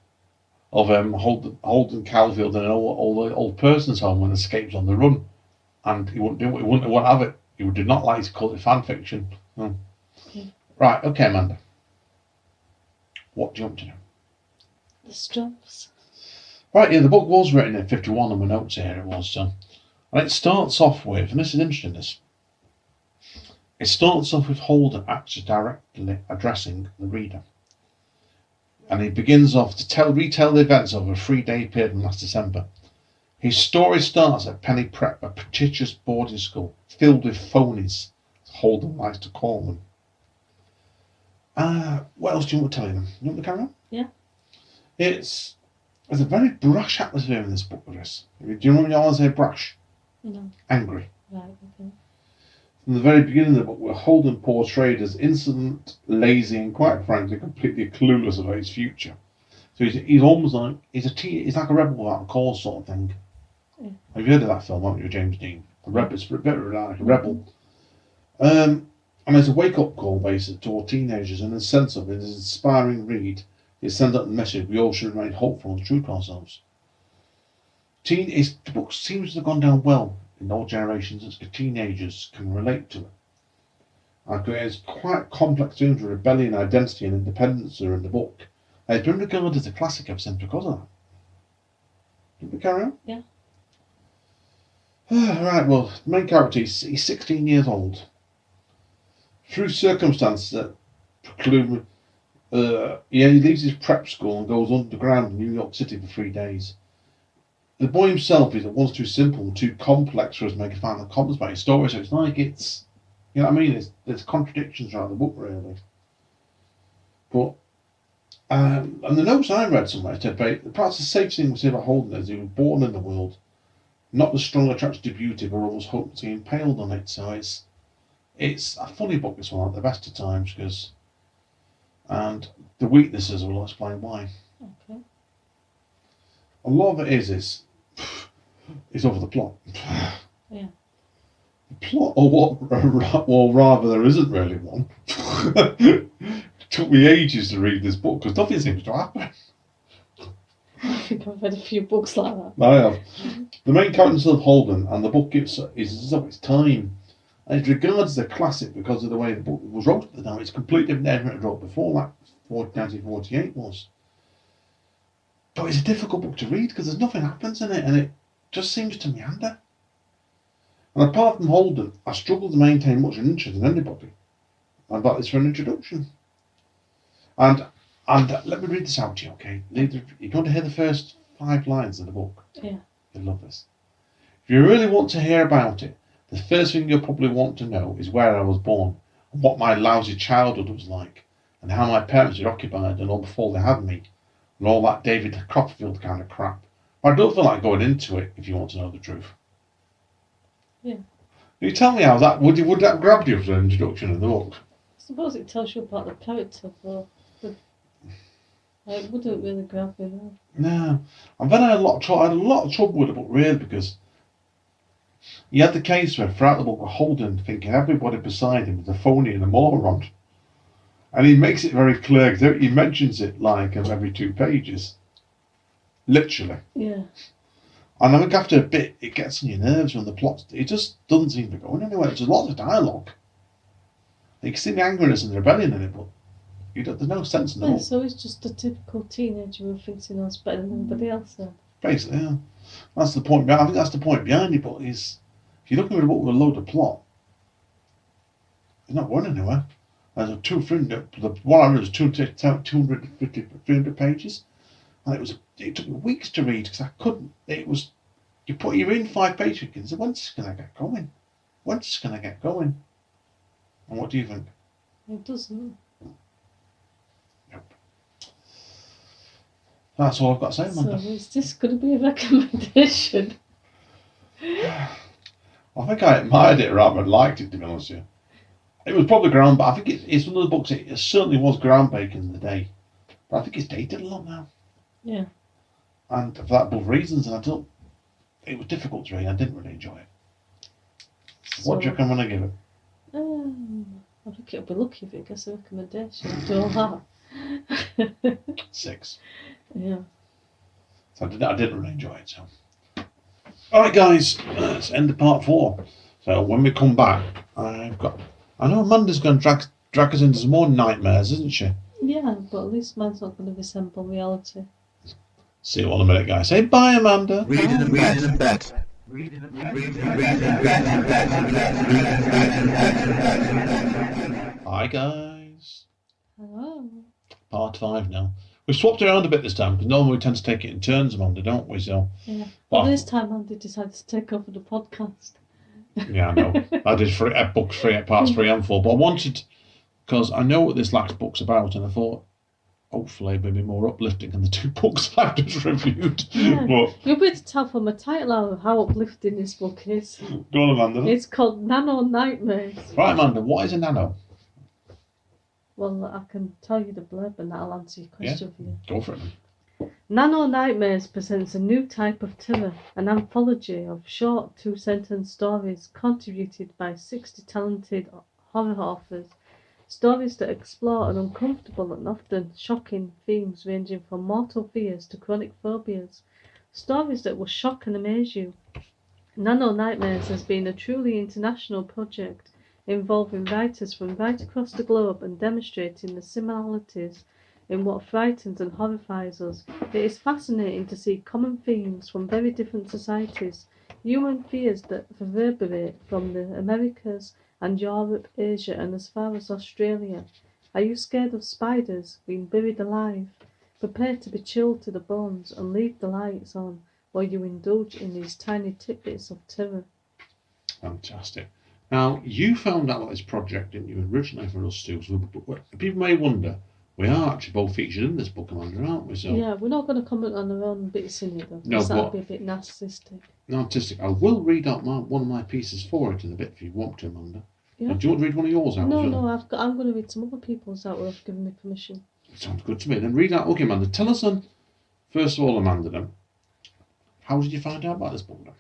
of Holden Caulfield in an old person's home when escapes on the run, and he wouldn't do it. He wouldn't have it. He did not like to call it fan fiction. No. Okay. Right, okay, Amanda. What do you want to know? The Straps. Right, yeah, the book was written in '51 on my notes here, it was. And it starts off with, and this is interesting, it starts off with Holden actually directly addressing the reader. And he begins off to retell the events of a 3-day period in last December. His story starts at Penny Prep, a prestigious boarding school filled with phonies, as Holden likes to call them. What else do you want to tell them? You want to carry on? Yeah. There's a very brash atmosphere in this book, Chris. Do you know when you always say brash? No. Angry. Right, okay. From the very beginning of the book, we're Holden portrayed as insolent, lazy, and quite frankly, completely clueless about his future. So he's almost like he's like a rebel without a cause sort of thing. Yeah. Have you heard of that film, haven't you, James Dean? The rebel, it's a bit like a rebel. And it's a wake-up call, basically, to all teenagers, and in the sense of it, it's an inspiring read. It sends out the message we all should remain hopeful and true to ourselves. The book seems to have gone down well in all generations, as teenagers can relate to it. And it's quite complex themes of rebellion, identity, and independence are in the book. And it's been regarded as a classic ever since because of that. Can we carry on? Yeah. Right, well, the main character, he's 16 years old. Through circumstances that preclude he leaves his prep school and goes underground in New York City for 3 days. The boy himself is at once too simple and too complex for us to make a final comment about his story, so it's like you know what I mean? There's contradictions throughout the book, really. But, and the notes I read somewhere said, perhaps the safe thing we say about Holden is he was born in the world, not the strong attraction to beauty, but almost hopelessly impaled on it. So it's a funny book, this one, at the best of times, and the weaknesses will explain why. Okay. A lot of it is over the plot. Yeah. The plot, or rather, there isn't really one. It took me ages to read this book because nothing seems to happen. I think I've read a few books like that. I have. The main character of Holden, and the book is of its time. And it's regarded as a classic because of the way the book was wrote at the time. It's completely different than anything it wrote before, like 1948 was. But it's a difficult book to read because there's nothing happens in it, and it just seems to meander. And apart from Holden, I struggle to maintain much interest in anybody. About this for an introduction. And let me read this out to you, okay? You're going to hear the first 5 lines of the book. Yeah. You'll love this. If you really want to hear about it, the first thing you'll probably want to know is where I was born, and what my lousy childhood was like, and how my parents were occupied and all before they had me, and all that David Copperfield kind of crap. But I don't feel like going into it if you want to know the truth. Yeah. Can you tell me how that would that grab you for an introduction of the book? I suppose it tells you about the character, but it wouldn't really grab me now. No. And then I had a lot of trouble with the book, really, because he had the case where throughout the book we're Holden thinking everybody beside him is a phony and a moron. And he makes it very clear, because he mentions it like every 2 pages. Literally. Yeah. And I think after a bit, it gets on your nerves when the plot, it just doesn't seem to go anywhere. There's lots of dialogue. You can see the angerness and the rebellion in it, but there's no sense in the book. So he's just a typical teenager who thinks he knows better than anybody else then. Basically, yeah. That's the point. I think that's the point behind it, but if you're looking at a book with a load of plot, it's not going anywhere. There's the one I read was 250, 300 pages. And it took me weeks to read because I couldn't. You're in 5 pages and you say, when's this going to get going? When's this going to get going? And what do you think? It doesn't. That's all I've got to say, So Amanda. is this going to be a recommendation? I think I admired it rather than liked it, to be honest with you. It was probably ground, but I think it's one of the books. It certainly was groundbreaking in the day, but I think it's dated a lot now. Yeah. And for that both reasons, and it was difficult to read. I didn't really enjoy it. So, What do you reckon I'm going to give it? I think it'll be lucky if it gets a recommendation after all that. 6. Yeah. So I didn't really enjoy it. So, all right, guys, let's end the part 4. So when we come back, I know Amanda's going to drag us into some more nightmares, isn't she? Yeah, but at least mine's not going to resemble reality. See you all in a minute, guys. Say bye, Amanda. Reading and bet. Hi, guys. Hello. Part 5 now. We've swapped around a bit this time because normally we tend to take it in turns, Amanda, don't we? So Yeah. But this time Andy decided to take over the podcast. yeah, I know. I did books 3, parts 3 and 4, but I wanted, because I know what this last book's about, and I thought hopefully it'll be more uplifting than the 2 books I've just reviewed. Yeah. But You'll be able to tell from the title how uplifting this book is. go on, Amanda. It's called Nano Nightmares. Right, Amanda, what is a nano? Well, I can tell you the blurb and that'll answer your question for you. Go for it. Nano Nightmares presents a new type of terror, an anthology of short 2-sentence stories contributed by 60 talented horror authors. Stories that explore an uncomfortable and often shocking themes ranging from mortal fears to chronic phobias. Stories that will shock and amaze you. Nano Nightmares has been a truly international project involving writers from right across the globe and demonstrating the similarities in what frightens and horrifies us. It is fascinating to see common themes from very different societies, human fears that reverberate from the Americas and Europe, Asia and as far as Australia. Are you scared of spiders being buried alive? Prepare to be chilled to the bones and leave the lights on while you indulge in these tiny tidbits of terror. Fantastic. Now, you found out about this project, didn't you, originally for us too? So people may wonder, we are actually both featured in this book, Amanda, aren't we? So, Yeah, we're not going to comment on our own bits in it though, No, because that but- would be a bit narcissistic. artistic. I will read out one of my pieces for it in a bit if you want to, Amanda. Yeah. Do you want to read one of yours out? No, as well? no, I'm going to read some other people's out who have given me permission. Sounds good to me. Then read out. Okay, Amanda. Tell us then. First of all, Amanda, then, how did you find out about this book? Then?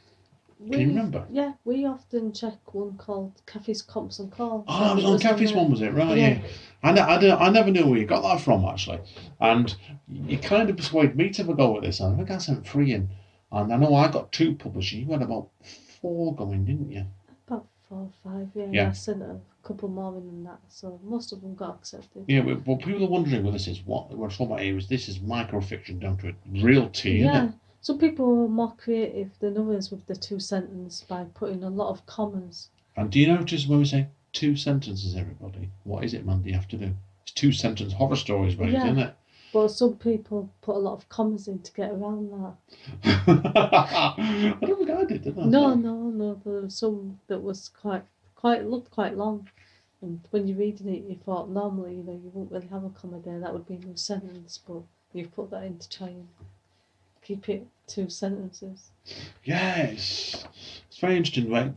Can you remember? Yeah, we often check one called Kathy's Comps and Calls. Oh, it was on Kathy's one, was it? Right, yeah. I never knew where you got that from, actually. And you kind of persuaded me to have a go at this. And I think I sent 3 in. And I know I got 2 published. You had about 4 going, didn't you? About 4 or 5, yeah. Yeah. I sent a couple more in than that, so most of them got accepted. Yeah, but people are wondering what this is. What we're talking about here is this is microfiction down to a real T, Yeah. isn't it? Some people are more creative than others with the 2-sentence by putting a lot of commas. And do you notice when we say 2 sentences, everybody? What is it, man, do you have to do? It's 2-sentence horror stories, based, Yeah. isn't it? But some people put a lot of commas in to get around that. I don't think I did, did I? No. There was some that was looked quite long. And when you're reading it, you thought normally, you wouldn't really have a comma there. That would be a new sentence, but you've put that in to try and keep it 2 sentences. Yes. It's very interesting. Right?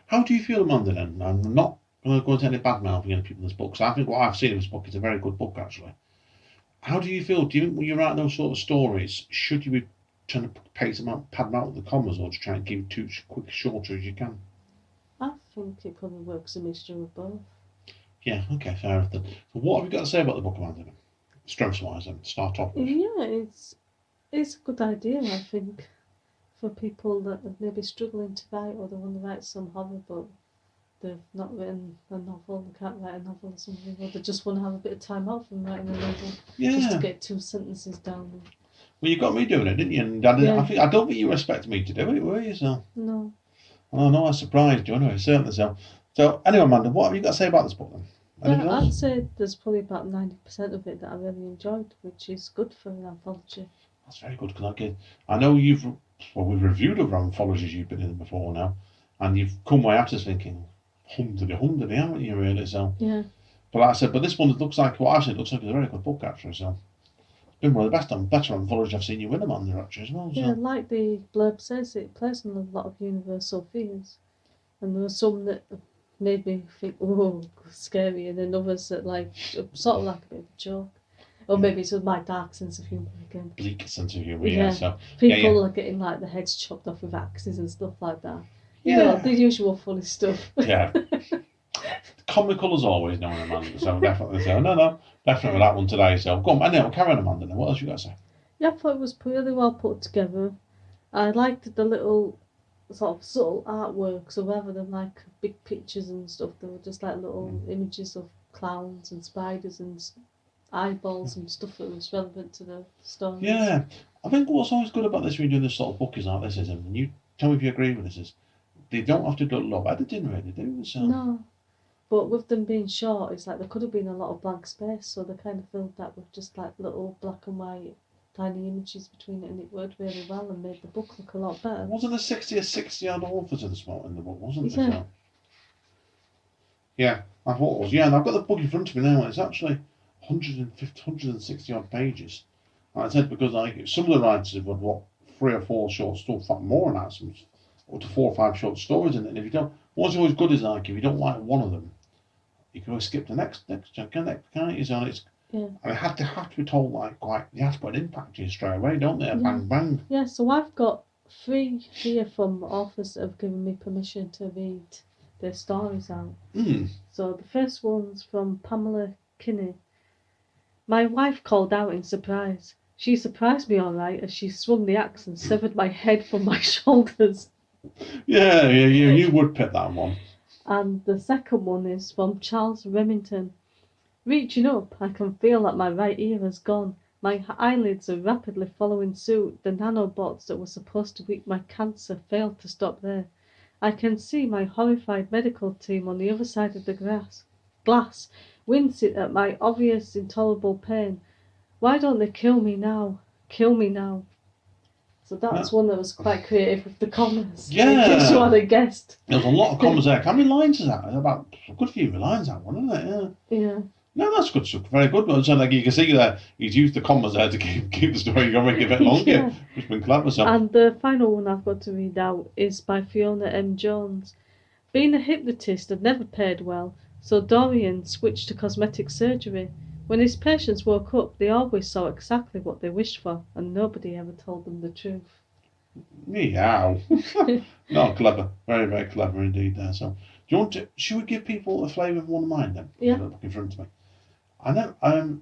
How do you feel, Amanda, then? I'm not going to go into any bad mouthing any people in this book, because I think what I've seen in this book is a very good book, actually. How do you feel? Do you think when you write those sort of stories, should you be trying to pad them out with the commas, or just try and keep it too quick, shorter as you can? I think it probably works a mixture of both. Yeah, okay, fair enough then. So what have you got to say about the book, Amanda? Strengths-wise, then, start off with. Yeah, it's a good idea, I think, for people that are maybe struggling to write or they want to write some horror, but they've not written a novel, they can't write a novel or something, or they just want to have a bit of time off from writing a novel, just to Yeah. get 2 sentences down. Well, you got me doing it, didn't you? And I don't think you were expecting me to do it, were you? So, No. oh no, I surprised you anyway, certainly so. So, anyway, Amanda, what have you got to say about this book then? Anything Yeah, else? I'd say there's probably about 90% of it that I really enjoyed, which is good for an anthology. That's very good, because I know we've reviewed other anthologies you've been in before now, and you've come away after thinking, humdidy, haven't you, really? So, Yeah. but like I said, but this one looks like what I said. Looks like a very good book, actually. So, it's been one of the better anthologies I've seen you win them on there, actually, as well. So. Yeah, like the blurb says, it plays on a lot of universal fears. And there were some that made me think, oh, scary, and then others that, like, sort of like a bit of a joke. Or maybe it's with my dark sense of humour again. Bleak sense of humour, yeah. So, People are getting, like, the heads chopped off with axes and stuff like that. You Yeah. know, the usual funny stuff. Yeah. Comical as always, knowing Amanda. So, definitely. So, no, definitely that one today. So, go on, anyway, carry on, Amanda. Now, what else you got to say? Yeah, I thought it was really well put together. I liked the little sort of subtle artwork, so rather than like big pictures and stuff, there were just like little images of clowns and spiders and eyeballs and stuff that was relevant to the story. Yeah, I think what's always good about this when you're doing this sort of book is like this, and you tell me if you agree with this, is they don't have to do a lot of editing, really, do they? So. No, but with them being short, it's like there could have been a lot of blank space, so they kind of filled that with just like little black and white tiny images between it, and it worked really well and made the book look a lot better. Wasn't there 60 odd authors in the book, wasn't Yeah. there? So, yeah, I thought it was. Yeah, and I've got the book in front of me now, and it's actually 160 odd pages. Like I said, because like some of the writers have got, what, 3 or 4 short stories, in fact more than that, some up to 4 or 5 short stories in it. And if you don't, what's always good is like if you don't like one of them, you can always skip the next chapter, can't you? So it's, Yeah. and it have to be told like quite. They have to put an impact to you straight away, don't they? Yeah. Bang bang. Yeah, so I've got 3 here from authors that have given me permission to read their stories out. So the first one's from Pamela Kinney. My wife called out in surprise. She surprised me all right as she swung the axe and severed my head from my shoulders. Yeah, you would pick that one. And the second one is from Charles Remington. Reaching up, I can feel that my right ear has gone. My eyelids are rapidly following suit. The nanobots that were supposed to treat my cancer failed to stop there. I can see my horrified medical team on the other side of the glass, wincing at my obvious intolerable pain. Why don't they kill me now? Kill me now. So that's one that was quite creative with the commas. Yeah. In case you hadn't guessed. There's a lot of commas there. How many lines is that? About a good few lines, that one, isn't it? Yeah. Yeah. No, that's good stuff. Very good. So like you can see there, he's used the commas there to keep the story going, make it a bit longer. Yeah. It's been clever. So. And the final one I've got to read out is by Fiona M. Jones. Being a hypnotist had never paid well, so Dorian switched to cosmetic surgery. When his patients woke up, they always saw exactly what they wished for, and nobody ever told them the truth. Meow. No, clever. Very, very clever indeed there. So, do you want to, should we give people a flavour of one of mine then? Yeah. Look in front of me. I know,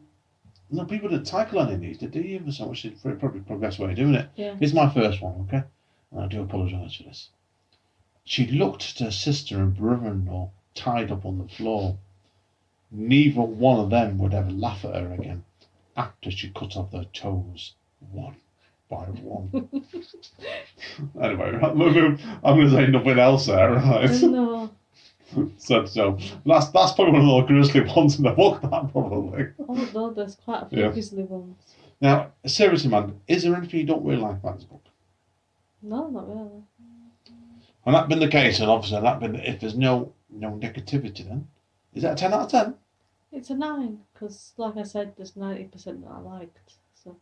no, people didn't tackle any of these, did they? Even so much, it's probably the best way of doing it. Yeah. Here's my first one, okay? And I do apologise for this. She looked at her sister and brother-in-law tied up on the floor. Neither one of them would ever laugh at her again after she cut off their toes one by one. Anyway, I'm going to say nothing else there, right? No. So that's probably one of the more grisly ones in the book, that probably. Oh no, there's quite a few grisly ones. Now, seriously, man, is there anything you don't really like about this book? No, not really. And that been the case, and obviously that been if there's no negativity, then is that a 10 out of 10? It's a 9, because like I said, there's 90% that I liked. So.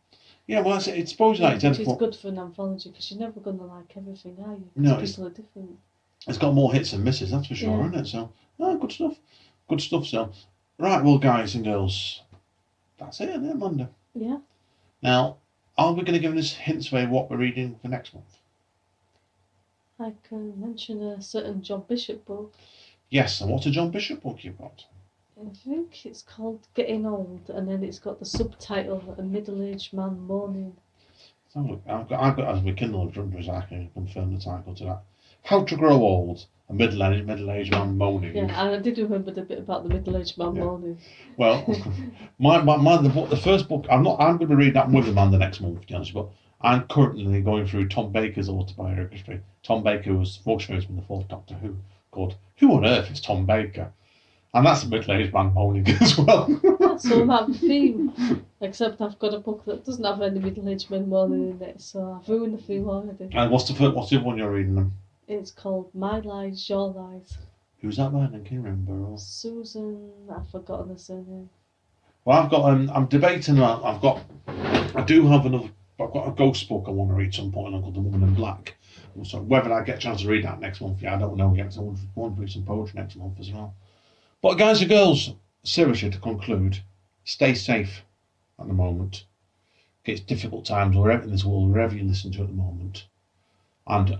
Yeah, well, it's supposed like 10. Which is good for an anthology, because you're never going to like everything, are you? No, people are different. It's got more hits than misses, that's for sure, isn't it? So, good stuff. Good stuff, so. Right, well, guys and girls, that's it, isn't it, Amanda? Yeah. Now, are we going to give us hints away what we're reading for next month? I can mention a certain John Bishop book. Yes, and what's a John Bishop book you've got? I think it's called Getting Old, and then it's got the subtitle A Middle-Aged Man Mourning. So look, I've got as my Kindle in front of us, I can confirm the title to that. How to Grow Old, a middle-aged man moaning. Yeah, and I did remember the bit about the middle-aged man mourning. Well, the first book, I'm going to read that with Amanda next month, to be honest, but I'm currently going through Tom Baker's autobiography. Tom Baker was most famous in the 4th Doctor Who, called Who on Earth is Tom Baker? And that's a middle-aged man moaning as well. So I'm having a theme, except I've got a book that doesn't have any middle-aged men mourning in it, so I've ruined the theme already. And what's the other one you're reading then? It's called My Lies, Your Lies. Who's that by then? Can you remember? Or... Susan, I've forgotten her surname. Well, I've got. I'm debating. I've got a ghost book I want to read at some point called The Woman in Black. So whether I get a chance to read that next month, I don't know yet. So I want to read some poetry next month as well. But guys and girls, seriously, to conclude, stay safe at the moment. It's difficult times wherever in this world, wherever you listen to at the moment, and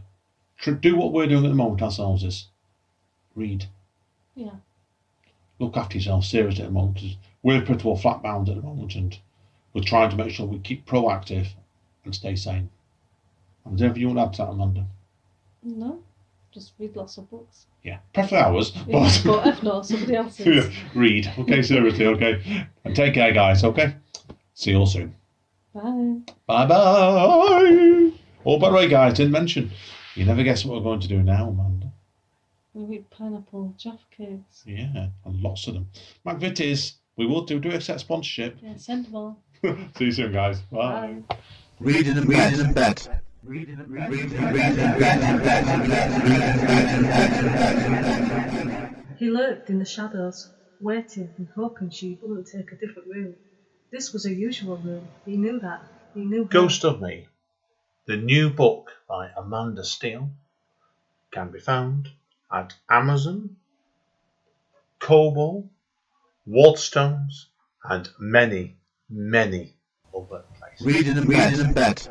do what we're doing at the moment ourselves is read. Yeah. Look after yourself seriously at the moment. We're pretty well flat bound at the moment, and we're trying to make sure we keep proactive and stay sane. And is there anything you want to add to that, Amanda? No, just read lots of books. Yeah, preferably ours. Yeah, but if not, somebody else's. Yeah, read. Okay, seriously, okay. And take care, guys, okay? See you all soon. Bye. Bye-bye. Oh, by the way, guys, didn't mention, you never guess what we're going to do now, Amanda. We eat pineapple Jaffa cakes. Yeah, and lots of them. McVitie's, we will do accept sponsorship. Yeah, send them all. See you soon, guys. Bye. Bye. Reading and bet. He lurked in the shadows, waiting and hoping she wouldn't take a different route. This was her usual room. He knew that. He knew her. Ghost of Me, the new book by Amanda Steele, can be found at Amazon, Kobo, Waterstones, and many, many other places. Reading and bet.